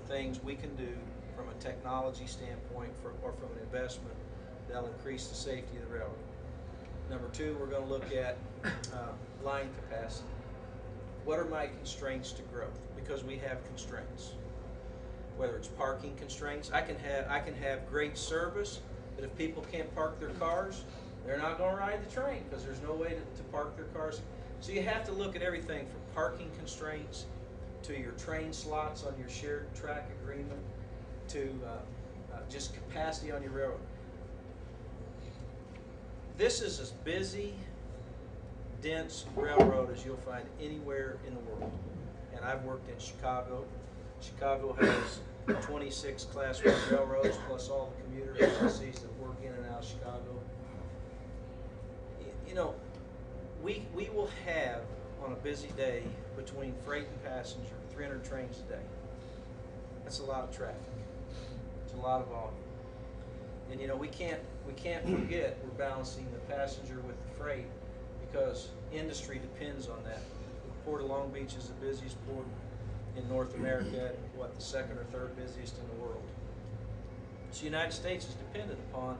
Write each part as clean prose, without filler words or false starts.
things we can do from a technology standpoint or from an investment that'll increase the safety of the railroad. Number two, we're going to look at line capacity. What are my constraints to growth? Because we have constraints. Whether it's parking constraints, I can have great service, but if people can't park their cars, they're not going to ride the train because there's no way to park their cars. So you have to look at everything from parking constraints to your train slots on your shared track agreement to just capacity on your railroad. This is as busy, dense railroad as you'll find anywhere in the world. And I've worked in Chicago. Chicago has 26 Class 1 railroads plus all the commuter agencies that work in and out of Chicago. You know, we will have on a busy day between freight and passenger 300 trains a day. That's a lot of traffic. It's a lot of volume. And you know, we can't forget we're balancing the passenger with the freight because industry depends on that. The Port of Long Beach is the busiest port in North America, and what, the second or third busiest in the world. So the United States is dependent upon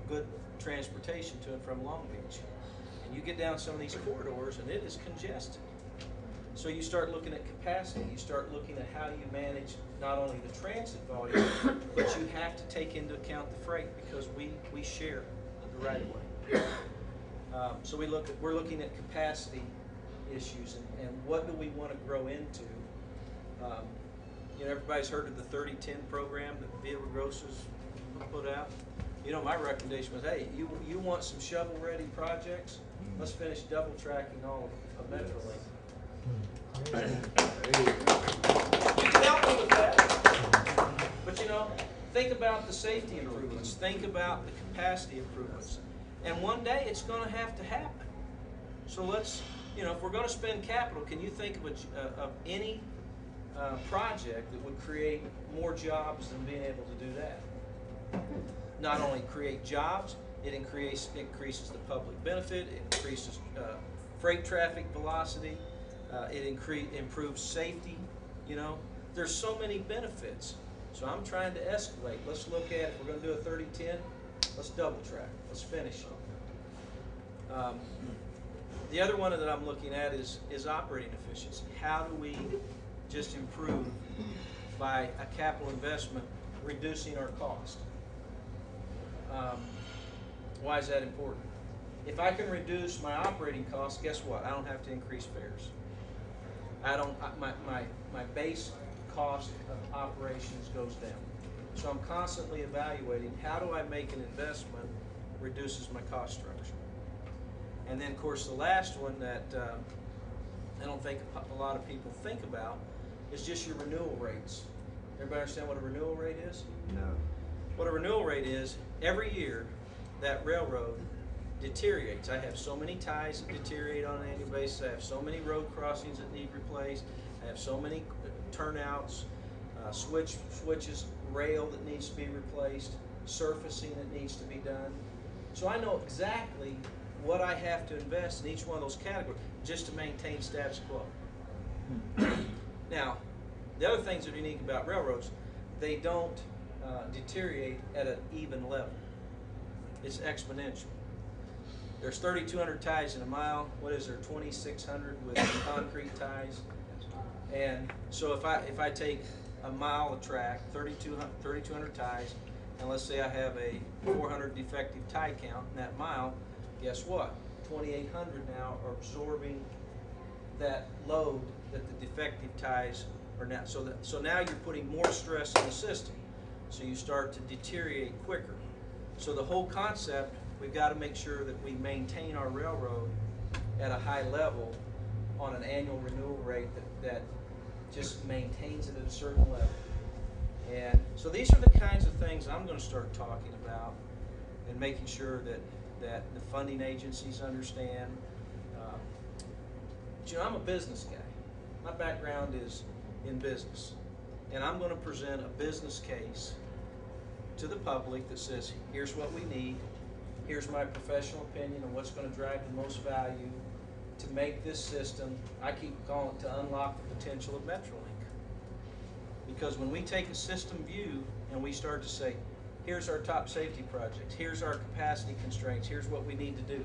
good transportation to and from Long Beach. And you get down some of these corridors and it is congested. So you start looking at capacity, you start looking at how you manage not only the transit volume, but you have to take into account the freight because we share the right of way. So we're looking at capacity issues and what do we want to grow into. You know, everybody's heard of the 30-10 program that Villaraigosa's put out. You know, my recommendation was, hey, you want some shovel-ready projects? Let's finish double tracking all of Metrolink. You can help me with that. But you know, think about the safety improvements. Think about the capacity improvements. And one day it's going to have to happen. So let's, you know, if we're going to spend capital, can you think of any project that would create more jobs than being able to do that? Not only create jobs, it increases the public benefit, it increases freight traffic velocity, it improves safety. You know, there's so many benefits. So I'm trying to escalate. Let's look at, if we're going to do a 30-10, let's double track. Let's finish it. The other one that I'm looking at is operating efficiency. How do we just improve by a capital investment, reducing our cost? Why is that important? If I can reduce my operating costs, guess what? I don't have to increase fares. My base cost of operations goes down. So I'm constantly evaluating how do I make an investment reduces my cost structure. And then of course the last one that I don't think a lot of people think about is just your renewal rates. Everybody understand what a renewal rate is? No. What a renewal rate is, every year that railroad deteriorates. I have so many ties that deteriorate on an annual basis. I have so many road crossings that need replaced. I have so many turnouts, switches, rail that needs to be replaced, surfacing that needs to be done. So I know exactly what I have to invest in each one of those categories just to maintain status quo. Now, the other things that are unique about railroads, they don't deteriorate at an even level. It's exponential. There's 3,200 ties in a mile. What is there, 2,600 with concrete ties? And so if I take a mile of track, 3,200 ties, and let's say I have a 400 defective tie count in that mile, guess what? 2,800 now are absorbing that load that the defective ties are now. So now you're putting more stress in the system. So you start to deteriorate quicker. So the whole concept, we've got to make sure that we maintain our railroad at a high level on an annual renewal rate that just maintains it at a certain level. And so these are the kinds of things I'm going to start talking about and making sure that the funding agencies understand. You know, I'm a business guy. My background is in business. And I'm going to present a business case to the public that says, here's what we need, here's my professional opinion on what's going to drive the most value to make this system, I keep calling it, to unlock the potential of Metrolink. Because when we take a system view and we start to say, here's our top safety projects, here's our capacity constraints, here's what we need to do,